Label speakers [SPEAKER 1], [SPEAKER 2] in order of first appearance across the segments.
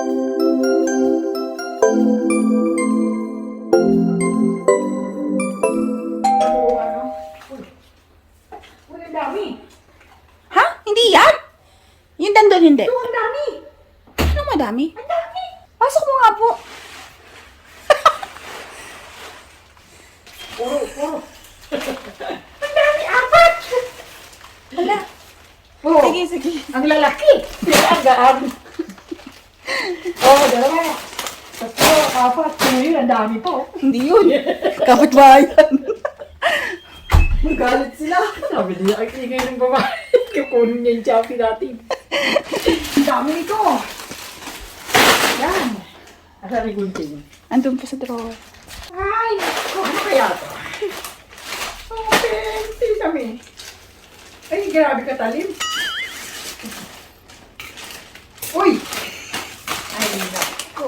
[SPEAKER 1] Ang dami.
[SPEAKER 2] Ha? Hindi yan? Yung dandon hindi.
[SPEAKER 1] Ito, ang dami.
[SPEAKER 2] Ano madami?
[SPEAKER 1] Ang dami.
[SPEAKER 2] Pasok mo nga po.
[SPEAKER 1] Puro. Ang dami, apat.
[SPEAKER 2] Wala.
[SPEAKER 1] Oh,
[SPEAKER 2] Sige, sige.
[SPEAKER 1] ang lalaki. Ang gaan. Oh, dalawa. Tatlo, apat. Ngayon, ang dami po.
[SPEAKER 2] Hindi yun. Kapitbahayan.
[SPEAKER 1] Magalit sila. Sabi niya, ay kigay ng babae. Kukunin niya yung choppy natin. Ang dami nito. Yan. Asa rin gunting.
[SPEAKER 2] Andun po sa drawer.
[SPEAKER 1] Ay, ano kaya ito? Okay, tingin kami. Ay, grabe ka talim. Uy! Ay, naku.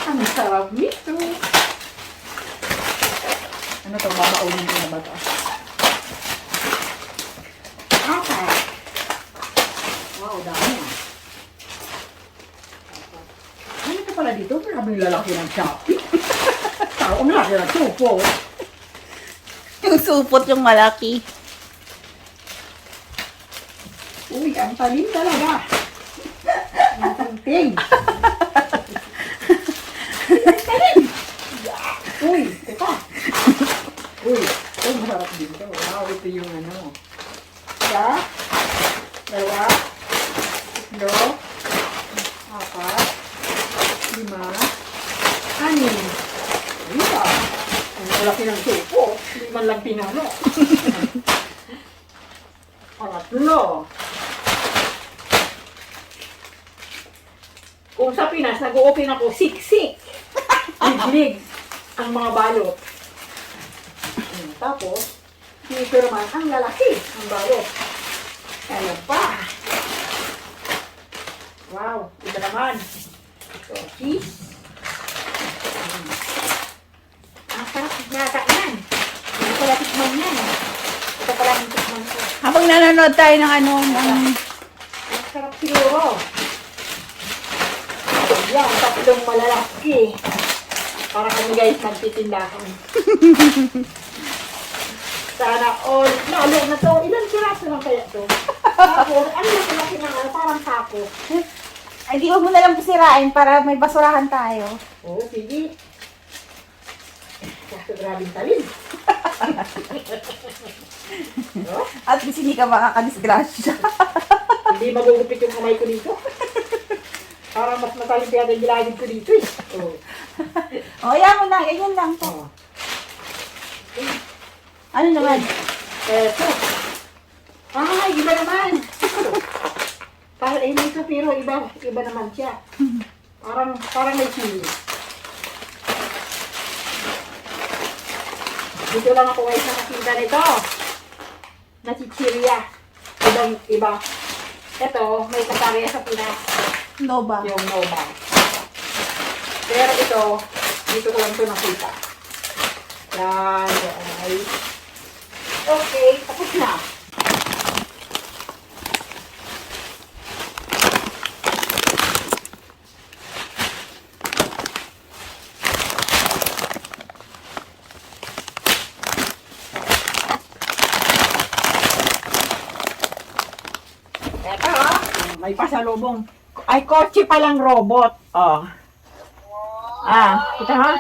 [SPEAKER 1] Ang sarap nito. Ano to? Babaunin ko na ba ito? Okay. Wow, dami ah. Ano ito pala dito? Grabe yung lalaki ng Shopee. Tao, ang lalaki ng tupo.
[SPEAKER 2] Yung supot yung malaki.
[SPEAKER 1] Uy, ang talim talaga. Ang tingting. Ang talim. Uy, teka. Uy, ito masarap dito. Wow, ito yung ano. Isa, dalawa, tatlo, apat, lima, anim. Lima. Ang malaki ng tupo. Hindi man lang pinano. Pangatlo. Kung sa Pinas, nag-open ako, siksik. Liglig ang mga balot. Tapos, dito naman ang lalaki, ang balot. Kaya pa. Wow, iba naman. So, cheese. Ang sarap nata yan. Hindi pala tikman yan. Ito pala yung tikman ko.
[SPEAKER 2] Habang nanonood tayo ng ano, ng...
[SPEAKER 1] Ang sarap siguro. Yan, tatlong malalaki. Para kami guys magtitindahan. Sana all. Lalo na to. Ilan piraso lang kaya to? Tapos, ano yung laki ng ano? Parang sako.
[SPEAKER 2] Ay, di wag mo na lang sirain para may basurahan tayo.
[SPEAKER 1] Oo, sige. Kaso grabing talim. No?
[SPEAKER 2] At least hindi ka makakadisgrasya.
[SPEAKER 1] Hindi magugupit yung kamay ko dito. Parang mas matalim kaya yung gilagid ko dito eh. Oo.
[SPEAKER 2] O, ayan mo na. Ganyan lang po.
[SPEAKER 1] Oh.
[SPEAKER 2] Ano naman?
[SPEAKER 1] Eto. Ay, iba naman. Parang ito pero iba naman siya. Parang may chili. Dito lang ako guys nakakita nito. Na chichirya. Iba. Ito, may katarya sa Pinas.
[SPEAKER 2] Nova.
[SPEAKER 1] Yung Nova. Pero ito, dito ko lang ito nakita. Yan, guys. Okay, tapos na. Ito, may pasalubong. Ay, kotse palang robot. Oh. Kita ha?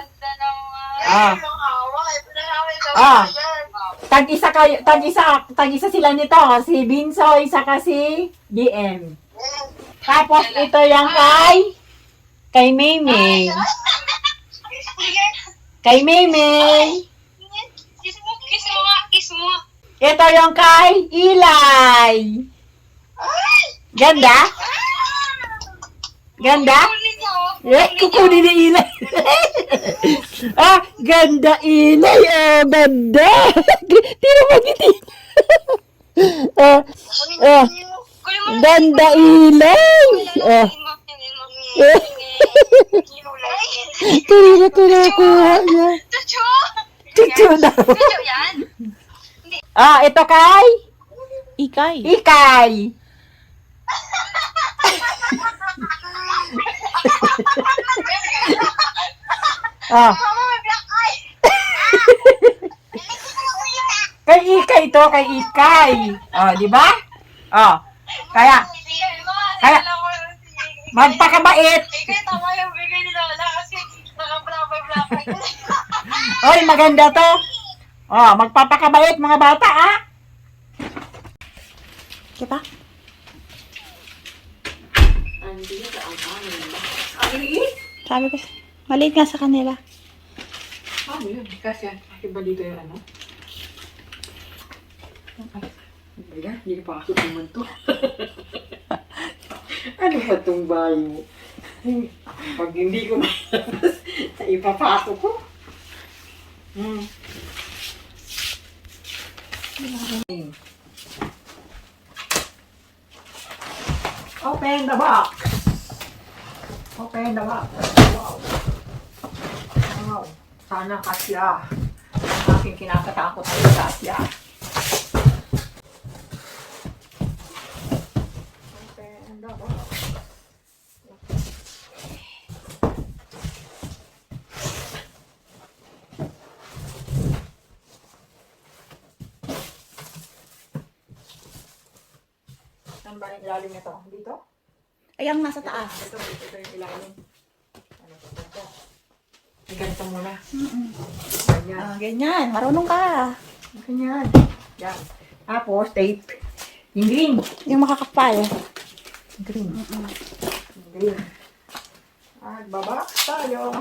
[SPEAKER 1] Tag-isa sila nito. Si Binsoy, saka si GM. Tapos, ito yung kay Maymay. Kay Maymay.
[SPEAKER 3] Kiss mo.
[SPEAKER 1] Ito yung kay Ilay. Ganda? Ganda? Kukunin ni Ilay. Ganda Ilay. Ganda. Tira mo giti. Ganda Ilay. Tira kuha niya. Chuchu daw. Ito kay
[SPEAKER 2] Ikay.
[SPEAKER 1] Ikay. Ah,
[SPEAKER 3] Mama, may black eye.
[SPEAKER 1] kay Ikay to, kay Ikay. Oh, di ba? Oh, kaya, Kaya, magpakabait.
[SPEAKER 3] Ikay, tama yung bigay ni Lola kasi naka-black eye.
[SPEAKER 1] Oy, maganda to. Oh, magpapakabait mga bata, ah.
[SPEAKER 2] Diba?
[SPEAKER 1] Ang liit.
[SPEAKER 2] Sabi ko, maliit nga sa kanila.
[SPEAKER 1] Ano yun? Kasi, iba dito yung ano? Ay, yan, hindi pa ako pumunto. Ano ba itong bahay mo? Pag hindi ko malabas, ipapasok ko. Open the box. Open the box. Wow. Wow. Sana kasya. Ang aking kinakatakot ay kasya. Open the box. Saan ba yung ilalim nito? Dito?
[SPEAKER 2] Ay, ang nasa taas.
[SPEAKER 1] Ito yung ilalim. Ano to? Ito. Ay, ganito muna. Ganyan.
[SPEAKER 2] Ah, ganyan. Marunong ka.
[SPEAKER 1] Ganyan. Yan. Tapos, tape. Yung green.
[SPEAKER 2] Yung makakapal.
[SPEAKER 1] Green. Green. At babak tayo.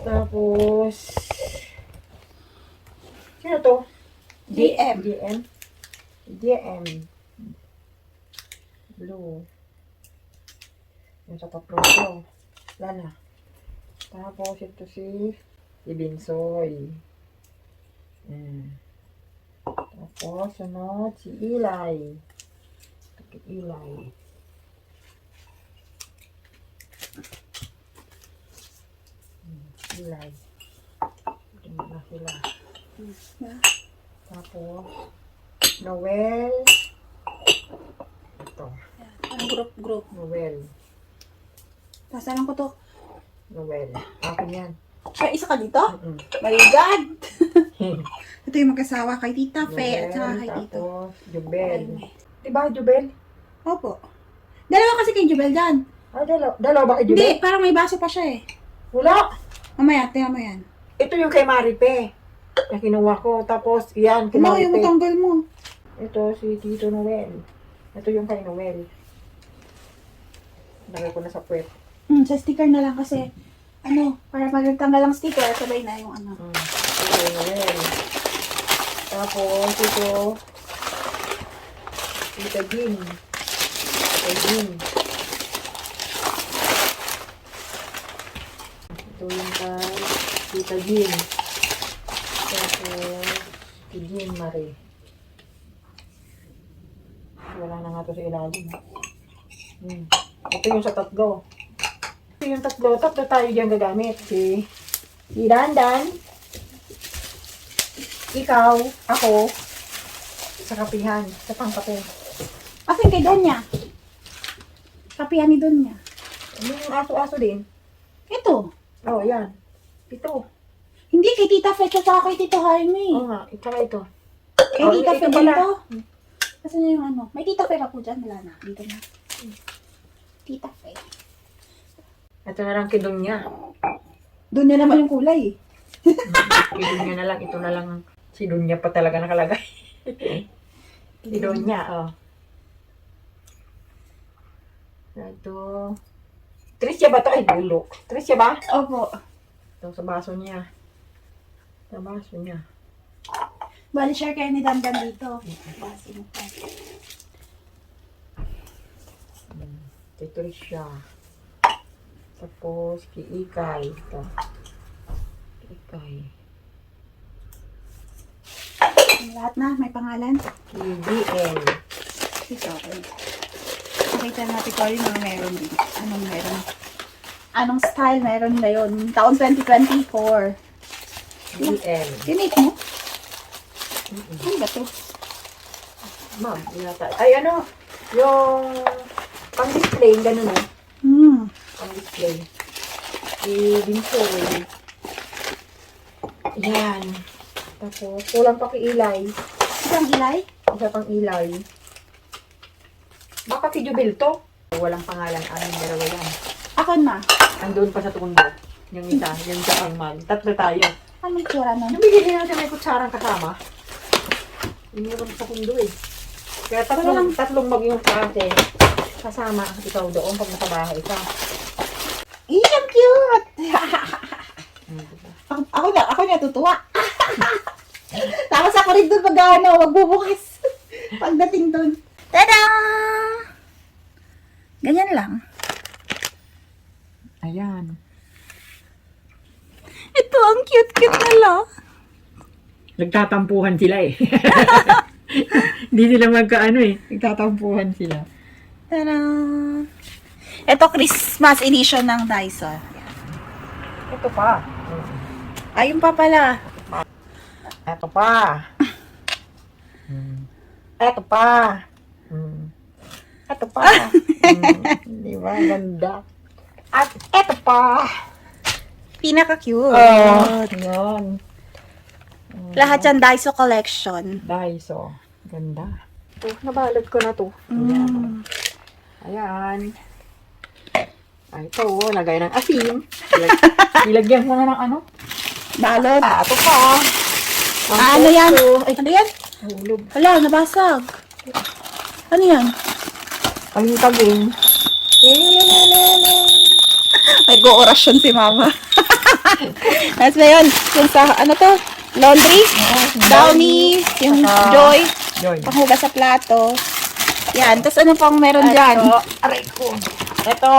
[SPEAKER 1] Tapos, sino to?
[SPEAKER 2] DM.
[SPEAKER 1] DM. DM. Blue. Yung sa paproso. Wala na. Tapos, ito si Binsoy. Tapos, sunod si Eli. Ito kay Eli. Eli. Ito na sila. Tapos, Noel. Ito.
[SPEAKER 2] Ang group.
[SPEAKER 1] Noel.
[SPEAKER 2] Nasaan ko to?
[SPEAKER 1] Noel. Akin yan.
[SPEAKER 2] Ay, isa ka dito?
[SPEAKER 1] Mm-mm.
[SPEAKER 2] My God! Ito yung magkasawa kay Tita Fe at saka
[SPEAKER 1] Noel,
[SPEAKER 2] kay Tito.
[SPEAKER 1] tapos Jubel.
[SPEAKER 2] Ay,
[SPEAKER 1] Diba, Jubel?
[SPEAKER 2] Opo. Dalawa kasi kay Jubel dyan.
[SPEAKER 1] Ah, dalawa ba kay Jubel?
[SPEAKER 2] Hindi, parang may baso pa siya eh.
[SPEAKER 1] Wala.
[SPEAKER 2] Mamaya, tingnan mo yan.
[SPEAKER 1] Ito yung kay Maripe. Na kinuha ko. Tapos, yan, kay
[SPEAKER 2] Ano yung
[SPEAKER 1] Maripe.
[SPEAKER 2] matanggal mo?
[SPEAKER 1] Ito, si Tito Noel. Ito yung kay Noel. Lagay ko na sa puwet.
[SPEAKER 2] Sa sticker na lang kasi, para pag nagtanggal ang sticker, sabay na yung ano.
[SPEAKER 1] Ito kay Noel. Tapos, ito, Tita Jean. Tita Jean. Ito yung kay Tita Jean. Tapos, si Jean Marie. Wala na nga ito sa ilalim. Ito yung sa tatlo. Ito yung tatlo. Tatlo tayo dyan gagamit. Si Dandan. Ikaw. Ako. Sa kapihan. Sa pangkape.
[SPEAKER 2] Asan kay Donya? Kapihan ni Donya.
[SPEAKER 1] Yung aso-aso din.
[SPEAKER 2] Ito.
[SPEAKER 1] Oh, yan. Ito.
[SPEAKER 2] Hindi, kay Tita Fe at saka kay Tito Jaime.
[SPEAKER 1] Oo nga. Itsaka ito.
[SPEAKER 2] Kay
[SPEAKER 1] Oh,
[SPEAKER 2] Tita
[SPEAKER 1] ito
[SPEAKER 2] Fe
[SPEAKER 1] pala.
[SPEAKER 2] dito. Kasi na yung ano. May Tita Fe pa po dyan. Wala na. Dito na. Tita Fe.
[SPEAKER 1] Ito na lang kidong niya.
[SPEAKER 2] Doon na naman yung kulay.
[SPEAKER 1] Kidong niya na lang. Ito na lang. Si Dunya pa talaga nakalagay. Si Dunya, oh. Ito. Tricia ba ito? Ay, dulo. Tricia ba?
[SPEAKER 2] Opo.
[SPEAKER 1] Ito sa baso niya. Sa baso niya.
[SPEAKER 2] Bali, share kayo ni Dandan dito. Basin ko.
[SPEAKER 1] Kay Tricia. Tapos, kay Ikay. Ito. Ikay.
[SPEAKER 2] Lahat na, may pangalan.
[SPEAKER 1] Kay BL.
[SPEAKER 2] Ito, okay. Pakita natin ko yung mga meron din. Anong meron? Anong style meron ngayon? Taon 2024.
[SPEAKER 1] BL.
[SPEAKER 2] Tinake mo? Ano ba ito?
[SPEAKER 1] Ma'am, yata. Ay, ano? Yung pang-display, ganun o. Pang-display. I-binsoy. Yan. Tapos, kulang pa kay Ilay.
[SPEAKER 2] Isang ilay?
[SPEAKER 1] Isa pang Ilay. Baka si Jubil to. Walang pangalan. Amin, dalawa yan.
[SPEAKER 2] Ako na.
[SPEAKER 1] Andun pa sa tundo. Yung isa, yung sa Arman. Tatlo tayo.
[SPEAKER 2] Anong tsura nun?
[SPEAKER 1] Yung bigyan natin may kutsarang kasama. Iniwan sa tundo eh. Kaya tatlong mag yung klase. Kasama ikaw doon pag nasa bahay ka.
[SPEAKER 2] Ang cute! ako natutuwa. Tapos ako rin doon pag magbubukas. Pagdating doon. Tada! Ganyan lang.
[SPEAKER 1] Ayan.
[SPEAKER 2] Ito, ang cute-cute nila.
[SPEAKER 1] Nagtatampuhan sila eh. Hindi sila magkaano eh. Nagtatampuhan sila.
[SPEAKER 2] Tada! Ito, Christmas edition ng Dyson.
[SPEAKER 1] Ito pa.
[SPEAKER 2] Ayun pa pala.
[SPEAKER 1] Ito pa. Ito pa. Ito pa. Di ba? Ganda. At ito pa.
[SPEAKER 2] Pinaka-cute.
[SPEAKER 1] Yan.
[SPEAKER 2] Lahat yan Daiso collection.
[SPEAKER 1] Daiso. Ganda. Ito, nabalot ko na to. Ayan. Ayan. Ay, ito, lagay ng asin. Ilagyan mo na ng ano?
[SPEAKER 2] Balot.
[SPEAKER 1] Ito pa.
[SPEAKER 2] Ano yan?
[SPEAKER 1] Ay,
[SPEAKER 2] Ano yan?
[SPEAKER 1] hulog.
[SPEAKER 2] Hala, nabasag. Ano yan?
[SPEAKER 1] Paging-taging.
[SPEAKER 2] May go-orasyon si mama. Tapos na yun, yung sa, ano to? Laundry? Downy. Yung Joy.
[SPEAKER 1] Joy.
[SPEAKER 2] Panghugas sa plato. Yan. Tapos ano pang meron dyan?
[SPEAKER 1] Aray ko. Ito.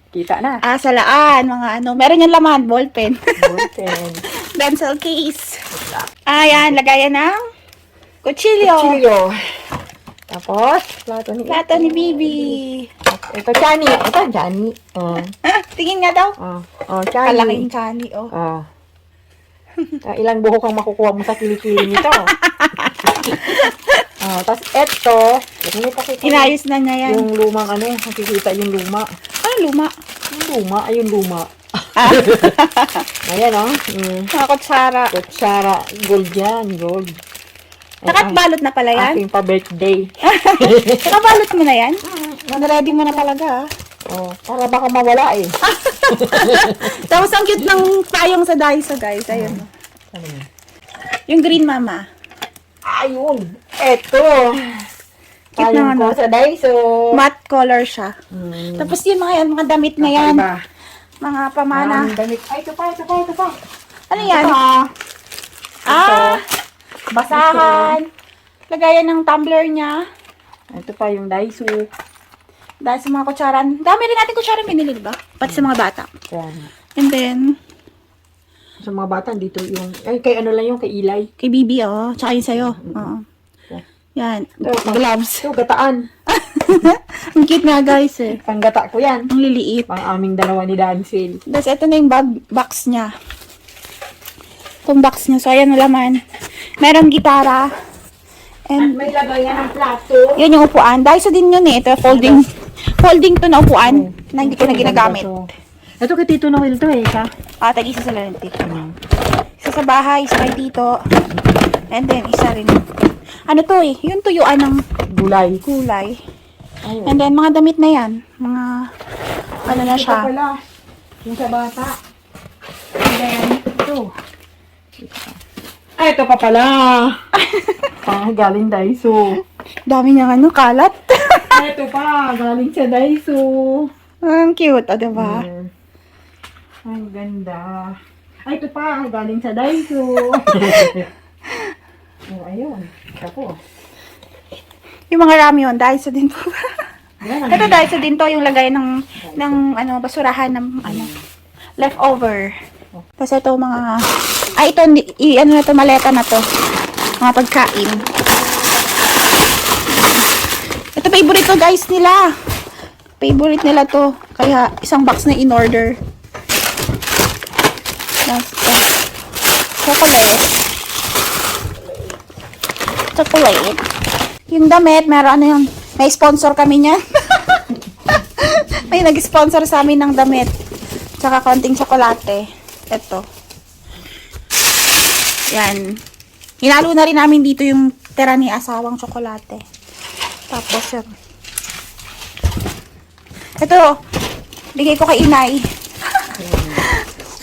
[SPEAKER 1] Kita na.
[SPEAKER 2] Salaan. Mga ano. Meron yung laman. Ballpen.
[SPEAKER 1] Ballpen.
[SPEAKER 2] Pencil case. Ayan. Lagayan ng kutsilyo.
[SPEAKER 1] Chilio. Tapos, plato ni
[SPEAKER 2] Plato ni Bibi.
[SPEAKER 1] Ito, Chani. Ito, Chani.
[SPEAKER 2] Tingin nga daw.
[SPEAKER 1] Chani.
[SPEAKER 2] Kalaking kani.
[SPEAKER 1] Ilang buhok ang makukuha mo sa kilikili nito. Tapos, ito.
[SPEAKER 2] Inayos na niya yan.
[SPEAKER 1] Yung lumang ano, nakikita yung luma.
[SPEAKER 2] Ano luma?
[SPEAKER 1] Yung luma, ayun luma. Ayan
[SPEAKER 2] Mga kutsara.
[SPEAKER 1] Kutsara. Gold yan, gold.
[SPEAKER 2] Nakabalot na pala yan?
[SPEAKER 1] Aking pa-birthday.
[SPEAKER 2] Nakabalot mo na yan? Naready mo na talaga.
[SPEAKER 1] Para baka mawala eh.
[SPEAKER 2] Tapos ang cute ng payong sa Daiso, guys. Ayun.
[SPEAKER 1] Ano yun?
[SPEAKER 2] Yung green mama.
[SPEAKER 1] Ayun. Eto.
[SPEAKER 2] Cute
[SPEAKER 1] Payong
[SPEAKER 2] na
[SPEAKER 1] ko
[SPEAKER 2] ano.
[SPEAKER 1] sa Daiso.
[SPEAKER 2] Matte color siya. Tapos yun mga damit na yan.
[SPEAKER 1] Iba.
[SPEAKER 2] Mga pamana.
[SPEAKER 1] Damit. Ay, ito pa.
[SPEAKER 2] Ano yan? Basahan. Lagayan ng tumbler niya.
[SPEAKER 1] Ito pa yung Daiso.
[SPEAKER 2] Dahil sa mga kutsaran. Dami rin natin kutsaran binili, diba? Pati sa mga bata.
[SPEAKER 1] Yan.
[SPEAKER 2] And then,
[SPEAKER 1] Sa mga bata, dito yung... Ay, kay ano lang yung kay Ilay.
[SPEAKER 2] kay Bibi, Tsaka yun sa'yo. Yan. Gloves.
[SPEAKER 1] Ito, gataan.
[SPEAKER 2] Ang cute nga, guys, eh.
[SPEAKER 1] Panggata ko yan.
[SPEAKER 2] Ang liliit.
[SPEAKER 1] Pang aming dalawa ni Dancil.
[SPEAKER 2] Tapos, ito na yung box niya. Itong box niya. So, ayan na laman. Meron gitara. And,
[SPEAKER 1] May lagayan ng plato.
[SPEAKER 2] yun yung upuan. Dahil sa din yun eh. Ito, folding to na upuan na hindi ko na ginagamit.
[SPEAKER 1] Ito kay Tito Noel to eh, ka?
[SPEAKER 2] Tag-isa sa lalante. Isa sa bahay, isa kay tito. And then, isa rin. Ano to eh? Yung tuyuan ng
[SPEAKER 1] Gulay.
[SPEAKER 2] kulay. And then, mga damit na yan. Mga, ano na siya.
[SPEAKER 1] Ito pala. Yung sa bata. And then, ito. Ay, ito pa pala. Galing Daiso.
[SPEAKER 2] Dami niyang ano, kalat.
[SPEAKER 1] Ito pa, galing sa Daiso.
[SPEAKER 2] Ang cute, o, diba?
[SPEAKER 1] Ang ganda. Ay, ito pa, galing sa Daiso. Oh, ayun. Tapos.
[SPEAKER 2] Yung mga ramyon, dahil sa din po.
[SPEAKER 1] Yan.
[SPEAKER 2] Ito dahil sa din to, yung lagay ng ano, basurahan ng ano, leftover. Tapos ito mga, ito, ano na to, maleta na to. Mga pagkain. Ito favorite to guys nila. Favorite nila to. Kaya isang box na in order. Tapos chocolate. Yung damit, meron ano yun. May sponsor kami niyan. May nag-sponsor sa amin ng damit. Tsaka konting tsokolate. Ito. Yan. Hinalo na rin namin dito yung tira ni asawang tsokolate. Tapos yun. Ito. Bigay ko kay inay.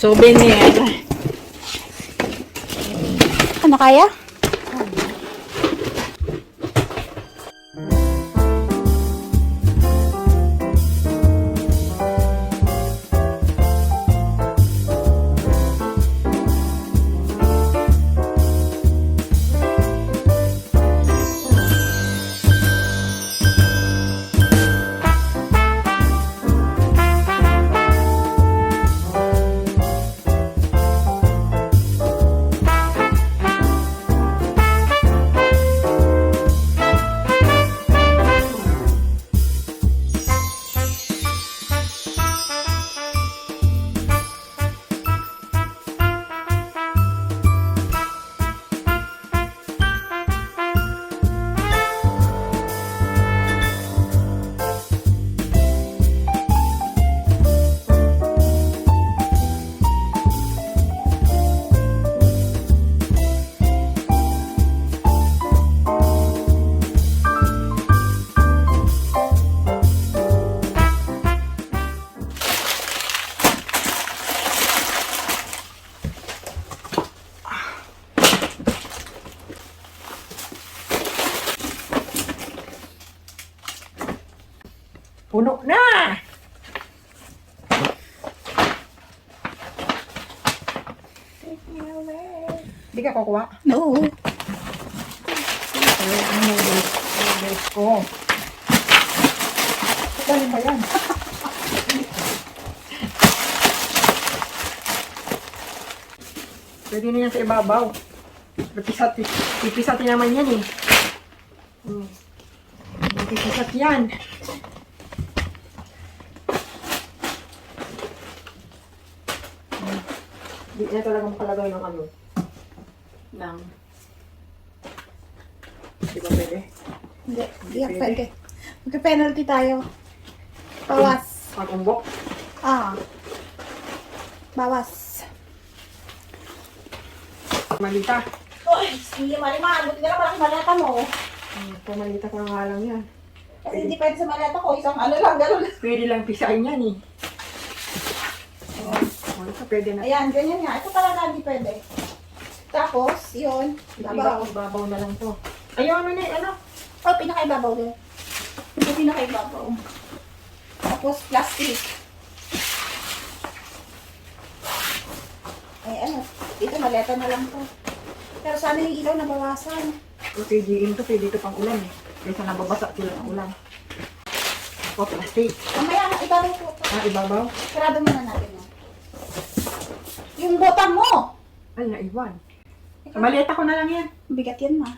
[SPEAKER 1] Souvenir.
[SPEAKER 2] Ano kaya?
[SPEAKER 1] Puno na! Hindi ka kukuha.
[SPEAKER 2] No.
[SPEAKER 1] Ay, ang noodles ko. Dali ba yan? Pwede na yan sa ibabaw. Pipisatin naman yan eh. Pipisat yan. Di na talaga makalagay ng ano. Ng... Di ba pwede?
[SPEAKER 2] Hindi. Hindi yan pwede. Magka-penalty tayo. Bawas.
[SPEAKER 1] Pag-umbok?
[SPEAKER 2] Bawas.
[SPEAKER 1] Malita.
[SPEAKER 2] Uy, hindi malimaan. Buti na lang malaki maleta mo.
[SPEAKER 1] Pumalita ko na nga lang yan.
[SPEAKER 2] Kasi hindi pwede sa maleta ko. Isang ano lang, gano'n.
[SPEAKER 1] Pwede lang pisain yan eh. Ito pwede na.
[SPEAKER 2] Ayan, ganyan nga. Ito talaga hindi pwede. Tapos, yun. Babaw.
[SPEAKER 1] Babaw na lang to. Ayaw ano na ano?
[SPEAKER 2] Oh, pinakaibabaw din. Ito pinakaibabaw. Tapos, plastic. Ay, ano. Dito, maleta na lang to. Pero sana yung ilaw nabawasan.
[SPEAKER 1] PGM to, pwede ito pang ulan eh. Kaysa nababasa sila ng ulan. O, plastic.
[SPEAKER 2] Mamaya, ibabaw po.
[SPEAKER 1] Ibabaw?
[SPEAKER 2] Sarado muna natin yan. Yung botang mo!
[SPEAKER 1] Ay, naiwan. Maleta ko na lang yan.
[SPEAKER 2] Bigat yan, ma.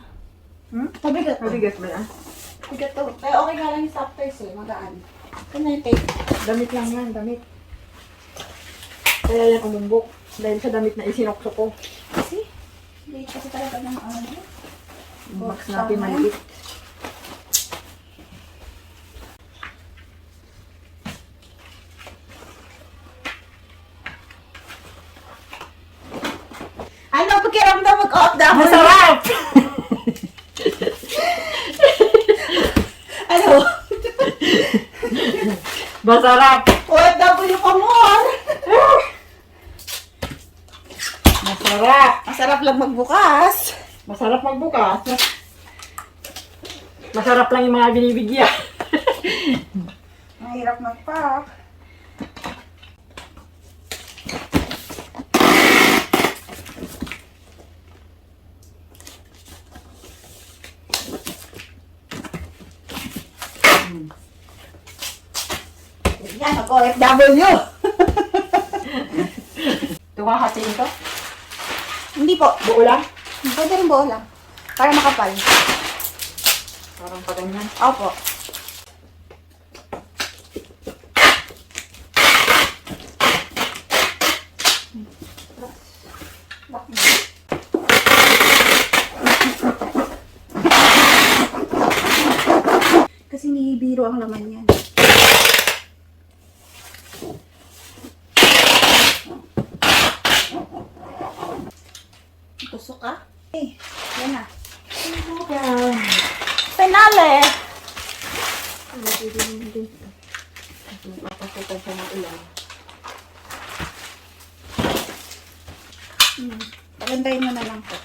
[SPEAKER 2] Mabigat to.
[SPEAKER 1] Mabigat ba yan?
[SPEAKER 2] Bigat to. Kaya okay nga lang yung softwares eh. Magaan. Kanya yung tape.
[SPEAKER 1] Damit lang yan, damit. Kaya yan umumbok. Dahil sa damit na isinokso ko.
[SPEAKER 2] Kasi, hindi kasi talaga ng ano.
[SPEAKER 1] Yung box natin maliit.
[SPEAKER 2] Ano, pakiramdam mag-off na ako?
[SPEAKER 1] Masarap!
[SPEAKER 2] Ano?
[SPEAKER 1] Masarap!
[SPEAKER 2] OFW pa more!
[SPEAKER 1] Masarap!
[SPEAKER 2] Masarap lang magbukas.
[SPEAKER 1] Masarap magbukas. Masarap lang yung mga binibigyan.
[SPEAKER 2] Mahirap mag-pack. Yan, mag-OFW.
[SPEAKER 1] Ito nga hatiin to.
[SPEAKER 2] Hindi po.
[SPEAKER 1] Buo lang.
[SPEAKER 2] Pwede rin buo lang. Para makapal.
[SPEAKER 1] Parang pa ganyan.
[SPEAKER 2] Opo. Kasi nihibiro ang laman yan. Tusok ka? Eh, yan na.
[SPEAKER 1] Yan.
[SPEAKER 2] Finale!
[SPEAKER 1] Ano, pwede naman din. Papasukan siya ng ulan.
[SPEAKER 2] Pagandahin mo na lang po.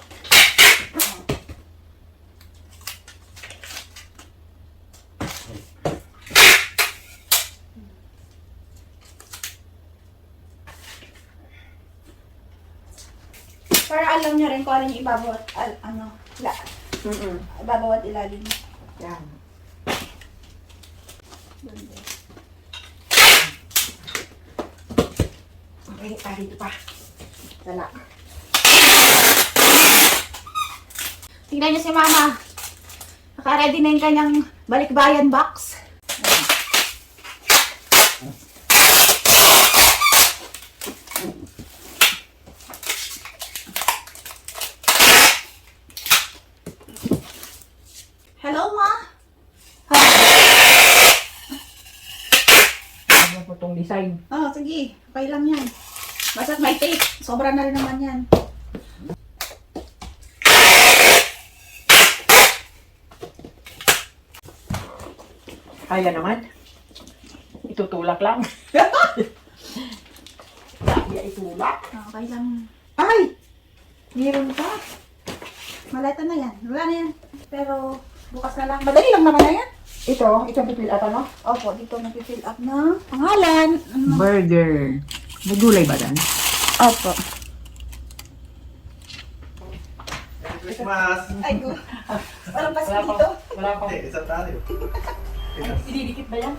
[SPEAKER 2] Para alam nyo rin kung alin yung ibabaw at ibabaw at ilalim.
[SPEAKER 1] Yan. Okay, dito pa. Dala.
[SPEAKER 2] Tingnan nyo si Mama. Naka-ready na yung kanyang balikbayan box. Hello, Ma?
[SPEAKER 1] Ano po itong design?
[SPEAKER 2] Oh, sige. Okay lang yan. Basta't may tape. Sobra na rin naman yan.
[SPEAKER 1] Kaya naman. Itutulak lang. Kaya itulak.
[SPEAKER 2] Okay lang.
[SPEAKER 1] Ay! Meron pa.
[SPEAKER 2] Malata na yan. Wala na yan. Pero bukas na lang. Madali lang naman na yan.
[SPEAKER 1] Ito pipil at ano?
[SPEAKER 2] Opo, dito nag-fill up na pangalan. Ano?
[SPEAKER 1] Burger. May gulay ba dan?
[SPEAKER 2] Opo.
[SPEAKER 4] Christmas!
[SPEAKER 2] Ay, walang paski dito.
[SPEAKER 1] Wala pa.
[SPEAKER 4] Hindi, isang tayo.
[SPEAKER 1] Ididikit ba yan?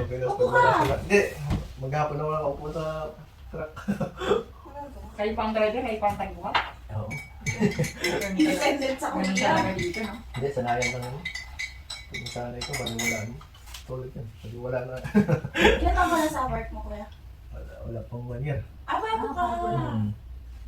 [SPEAKER 2] Upo ka.
[SPEAKER 4] Hindi, maghapon na wala upo sa truck.
[SPEAKER 1] Kayo pang driver, kayo pang tagbuhat.
[SPEAKER 4] Oo.
[SPEAKER 2] Independent sa
[SPEAKER 1] Ganun
[SPEAKER 2] kuya.
[SPEAKER 1] talaga dito, no?
[SPEAKER 4] Hindi, sanayan lang naman. Kung sanay ko, bali wala na. Tulad yan. Bali wala na.
[SPEAKER 2] Ilan taon ka na sa work mo, kuya?
[SPEAKER 4] Wala pang 1 year.
[SPEAKER 2] Bago ka.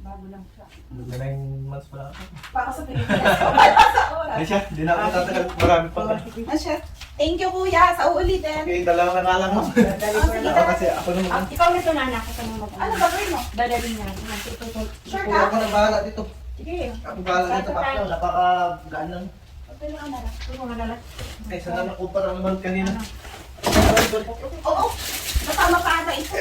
[SPEAKER 1] Bago lang siya.
[SPEAKER 4] Mga 9 months pa lang ako.
[SPEAKER 2] Baka sa Pilipinas. Wala sa oras.
[SPEAKER 4] Hindi siya, hindi na ako tatagal. Marami pa ka.
[SPEAKER 2] Ah, siya. Thank you, kuya. Sa uulitin.
[SPEAKER 4] Okay, dalawa na nga lang ako.
[SPEAKER 1] Dadali ko na
[SPEAKER 4] Ako kasi ako naman.
[SPEAKER 1] Ikaw na ito na anak, ito na mag-
[SPEAKER 2] Ano ba gawin mo?
[SPEAKER 1] Dadali na.
[SPEAKER 2] Sure
[SPEAKER 4] Kung ako
[SPEAKER 2] ka?
[SPEAKER 4] na bahala dito.
[SPEAKER 1] Sige.
[SPEAKER 4] Ako bahala dito pa ako. Napakagaan lang.
[SPEAKER 2] Okay lang na lang.
[SPEAKER 1] Ito na dala.
[SPEAKER 4] Kaysa na nakumpara naman kanina.
[SPEAKER 2] Oo. Natama pa ata ito.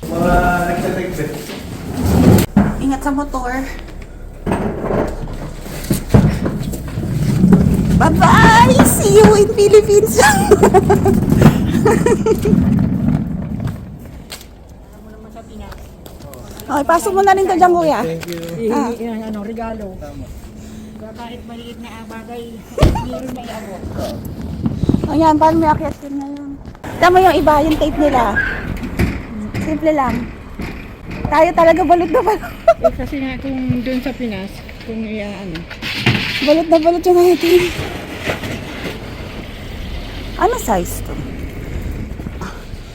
[SPEAKER 4] Mga nagsasagbit.
[SPEAKER 2] Ingat sa motor. Bye-bye! See you in Philippines! Okay, pasok mo na rin to dyan, kuya.
[SPEAKER 4] Thank you.
[SPEAKER 1] Yung ano, regalo.
[SPEAKER 4] Tama.
[SPEAKER 1] Kahit maliit na bagay, meron na iabot.
[SPEAKER 2] Ayan, paano may akyat yun ngayon? Tama yung iba, yung tape nila. Simple lang. Tayo talaga balot na balot.
[SPEAKER 1] Eh, kasi nga kung doon sa Pinas, kung ano.
[SPEAKER 2] Balot na balot yung ating. Ano size to?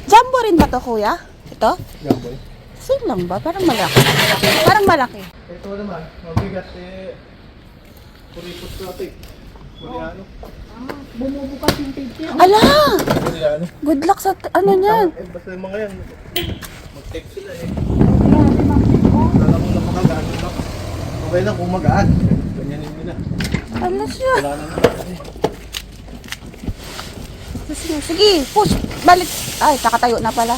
[SPEAKER 2] Jumbo rin ba to, kuya? Ito?
[SPEAKER 4] Gamboy.
[SPEAKER 2] Same lang ba? Parang malaki. Parang malaki.
[SPEAKER 4] Ito naman, mabigat eh. Kuripot ko ito eh. Koreano.
[SPEAKER 1] Bumubukas yung tape niya.
[SPEAKER 2] Ala!
[SPEAKER 4] Koreano.
[SPEAKER 2] Good luck sa ano niyan.
[SPEAKER 4] Eh, basta yung mga yan. Mag-take sila eh. Kala mo na makagaan. Okay lang kung magaan. Ganyanin mo na.
[SPEAKER 2] Ala siya.
[SPEAKER 4] Wala na naman eh.
[SPEAKER 2] Sige, push. Balik. Ay, kakatayo na pala.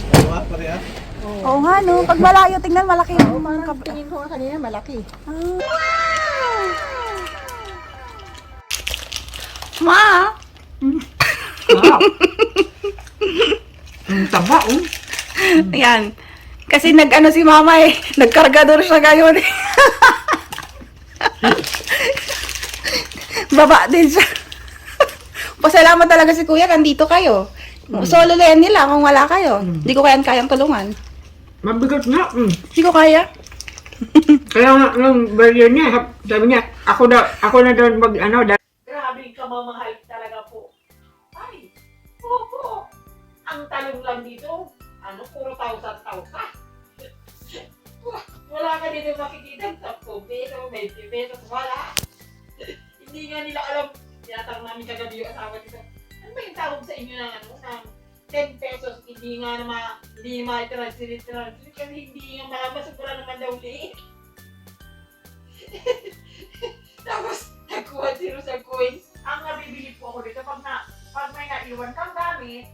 [SPEAKER 4] Ano ha, pareha?
[SPEAKER 2] Oo nga, no. Pag malayo, tingnan malaki.
[SPEAKER 1] Parang tingin ko nga kanina, malaki.
[SPEAKER 2] Ma!
[SPEAKER 1] Wow! Ang taba, oh.
[SPEAKER 2] Ayan. Kasi nag-ano si mama eh. Nagkargador siya ngayon eh. Baba din siya. Pasalamat talaga si kuya, nandito kayo. Solo lang nila kung wala kayo. Hindi ko kayang tulungan.
[SPEAKER 1] Mabigat nga.
[SPEAKER 2] Hindi ko kaya.
[SPEAKER 1] Kaya nga, nung barrier niya, sabi niya, ako na daw mag,
[SPEAKER 3] Grabe ka mamahal talaga po. Ay, po. Ang talong lang dito, puro 1,000. Wala ka dito makikita, 10 pesos, 20 pesos, wala. Hindi nga nila alam, tinatanong namin kagabi yung asawa dito, ano ba yung tawag sa inyo ng ng 10 pesos, hindi ma-translate kasi hindi nga masubra naman daw liit. Tapos, nagkuha zero sa coins. Ang nabibili po ako dito, pag may naiwan kang gamit,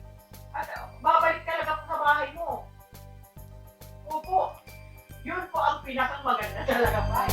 [SPEAKER 3] at babalik talaga po sa bahay mo. Opo, yun po ang pinakang maganda talaga pa.